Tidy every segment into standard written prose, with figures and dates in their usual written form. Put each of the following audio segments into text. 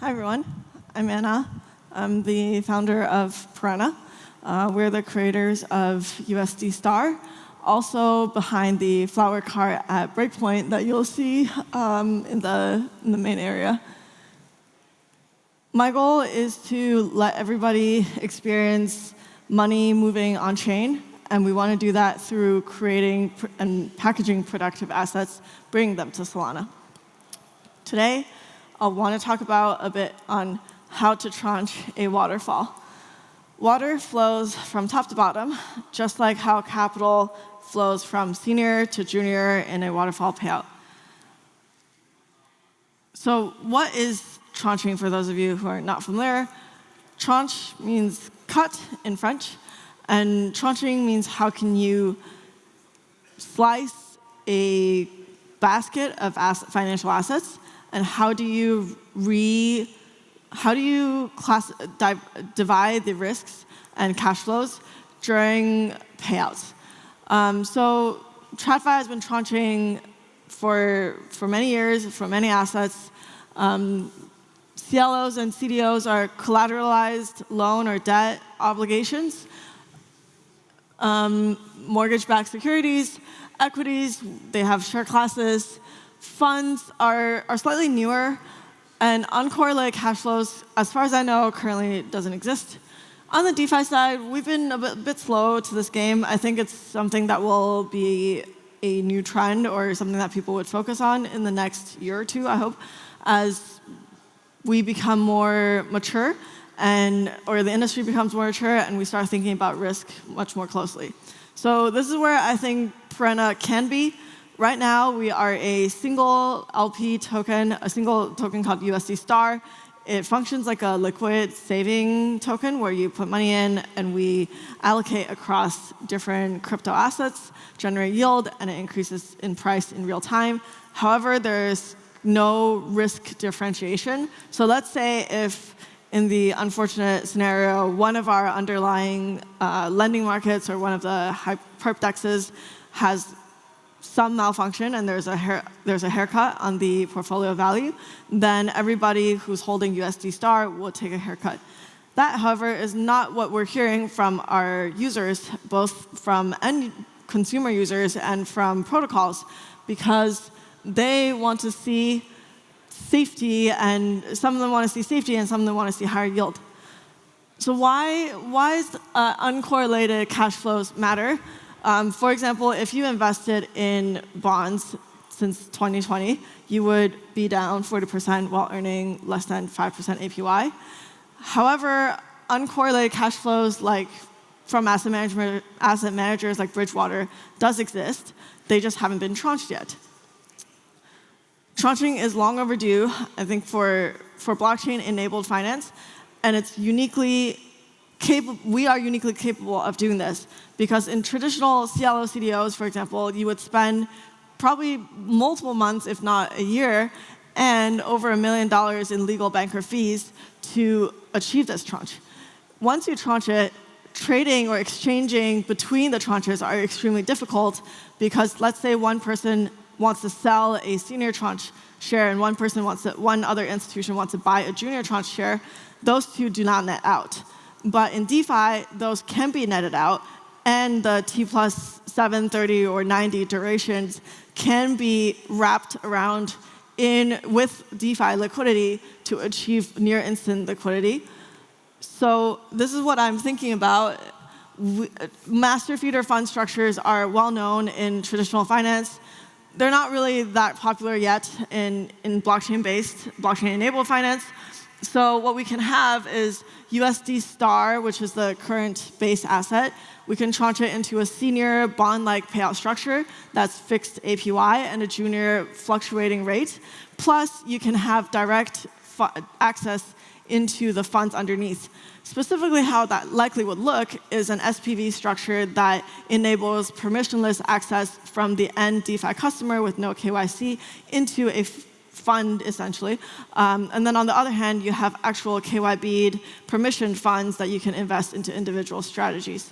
Hi, everyone. I'm Anna. I'm the founder of Perena. We're the creators of USD Star, also behind the flower cart at Breakpoint that you'll see in the main area. My goal is to let everybody experience money moving on-chain, and we want to do that through creating and packaging productive assets, bringing them to Solana. Today, I want to talk about a bit on how to tranche a waterfall. Water flows from top to bottom, just like how capital flows from senior to junior in a waterfall payout. So what is tranching for those of you who are not familiar? Tranche means cut in French, and tranching means how can you slice a basket of financial assets, and how do you divide the risks and cash flows during payouts? So TradFi has been tranching for many years for many assets. CLOs and CDOs are collateralized loan or debt obligations. Mortgage-backed securities, equities, they have share classes. Funds are slightly newer, and uncorrelated cash flows, as far as I know, currently doesn't exist. On the DeFi side, we've been a bit slow to this game. I think it's something that will be a new trend or something that people would focus on in the next year or two, I hope, as we become more mature or the industry becomes more mature and we start thinking about risk much more closely. So this is where I think Perena can be. Right now, we are a single LP token, a single token called USD Star. It functions like a liquid saving token where you put money in and we allocate across different crypto assets, generate yield, and it increases in price in real time. However, there's no risk differentiation. So let's say if in the unfortunate scenario, one of our underlying lending markets or one of the perp dexes has some malfunction and there's a haircut on the portfolio value, then everybody who's holding USD Star will take a haircut. That, however, is not what we're hearing from our users, both from end consumer users and from protocols, because they want to see safety, and some of them want to see safety, and some of them want to see higher yield. So why does uncorrelated cash flows matter? For example, if you invested in bonds since 2020, you would be down 40% while earning less than 5% APY. However, uncorrelated cash flows from asset managers like Bridgewater does exist. They just haven't been tranched yet. Tranching is long overdue, I think, for blockchain-enabled finance, and it's we are uniquely capable of doing this, because in traditional CLO CDOs, for example, you would spend probably multiple months, if not a year, and over $1 million in legal banker fees to achieve this tranche. Once you tranche it, trading or exchanging between the tranches are extremely difficult, because let's say one person wants to sell a senior tranche share and one other institution wants to buy a junior tranche share. Those two do not net out. But in DeFi, those can be netted out, and the T+7, 30, or 90 durations can be wrapped around with DeFi liquidity to achieve near instant liquidity. So this is what I'm thinking about. Master feeder fund structures are well known in traditional finance. They're not really that popular yet in blockchain-enabled finance. So what we can have is USD Star, which is the current base asset. We can tranche it into a senior bond-like payout structure that's fixed APY and a junior fluctuating rate. Plus, you can have direct access into the funds underneath. Specifically, how that likely would look is an SPV structure that enables permissionless access from the end DeFi customer with no KYC into a fund, essentially. And then on the other hand, you have actual KYB'd permissioned funds that you can invest into individual strategies.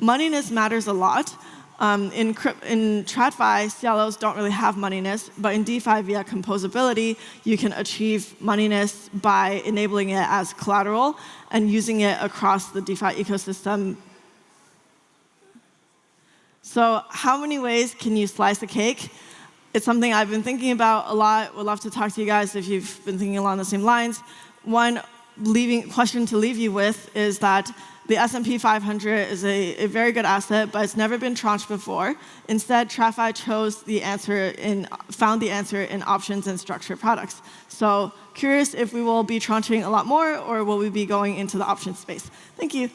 Moneyness matters a lot. In TradFi, CLOs don't really have moneyness, but in DeFi, via composability, you can achieve moneyness by enabling it as collateral and using it across the DeFi ecosystem. So how many ways can you slice a cake? It's something I've been thinking about a lot. Would love to talk to you guys if you've been thinking along the same lines. One question to leave you with is that the S&P 500 is a very good asset, but it's never been tranched before. Instead, TradFi found the answer in options and structured products. So curious if we will be tranching a lot more, or will we be going into the options space? Thank you.